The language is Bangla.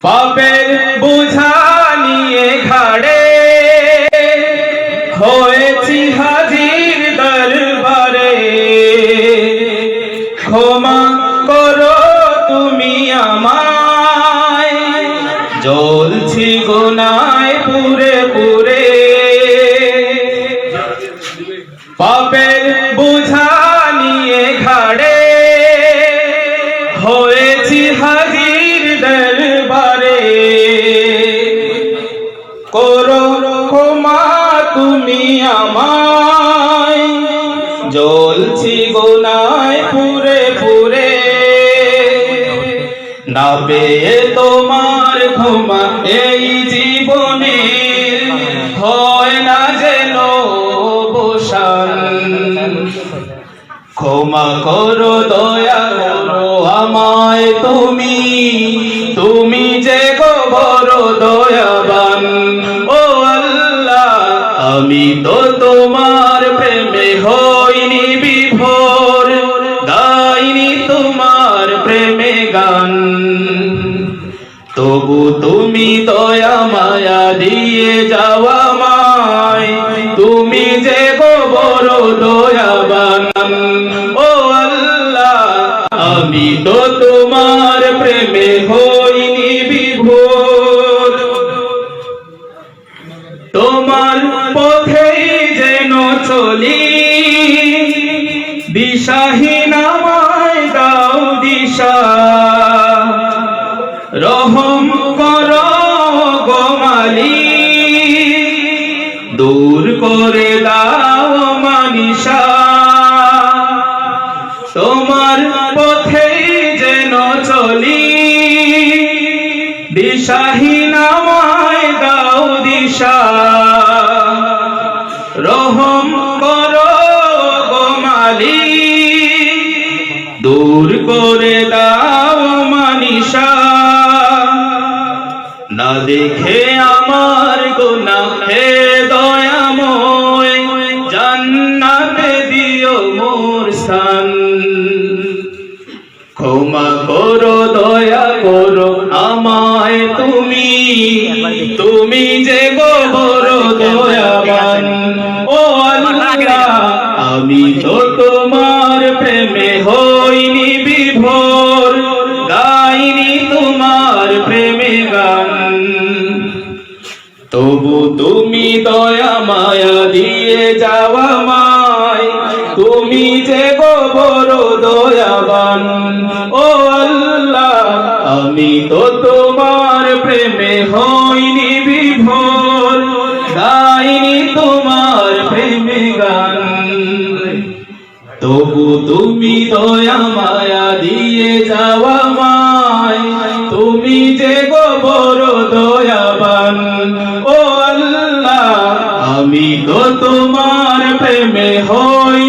পাপের বোঝা নিয়ে ঘাড়ে হয়েছি হাজির দরবারে, ক্ষমা করো তুমি আমায়, জ্বলছি গুনায় পুরে পুরে। পাপের বোঝা নিয়ে ঘাড়ে হয়েছি হাজির দরবারে, করো ক্ষমা তুমি আমায়, জ্বলছি গুনায় পুরে পুরে। না পেয়ে তোমার ক্ষমা এই জীবনে হয় না যেন অবসান, ক্ষমা করো দয়া করো আমায় তুমি, তুমি যে গো বড় দয়াবান। ও আল্লাহ, আমি তো তোমার প্রেমে হইনি বিভোর, গাইনি তোমার প্রেমে গান, তবু তুমি দয়া মায়া দিয়ে যাওয়া আমায়, তুমি যে গো বড় দয়াবান। ও আল্লাহ, আমি তো তোমার প্রেমে হইনি বিভোর, তোমার পথেই যেন চলি, দিশাহীন আমায় দাও দিশা, রহম করো গো মালিক, দূর করে দাও মানিশা। তোমার পথেই যেন চলি, দিশাহীন আমায় দাও দিশা, রহম করো গো মালিক, দূর করে দাও মানিশা। না দেখে আমার গুনাহ হে দয়াময়, জান্নাতে দিও মোর স্থান, ক্ষমা করো দয়া করো আমায় তুমি, তুমি যে গো বড় দয়াবান। ও আল্লাহ, আমি তো তোমার প্রেমে হইনি বিভোর, গাইনি তোমার প্রেমে গান, তবু তুমি দয়া মায়া দিয়ে যাওয়া আমায়, তুমি যে গো বড় দয়াবান। ও আল্লাহ, আমি তো তোমার প্রেমে হইনি বিভোর, গাইনি তোমার প্রেমে গান, তবু তুমি দয়া মায়া দিয়ে যাওয়া আমায়, তুমি যে গো বড় দয়াবান। ও আল্লাহ, আমি তো তোমার প্রেমে হই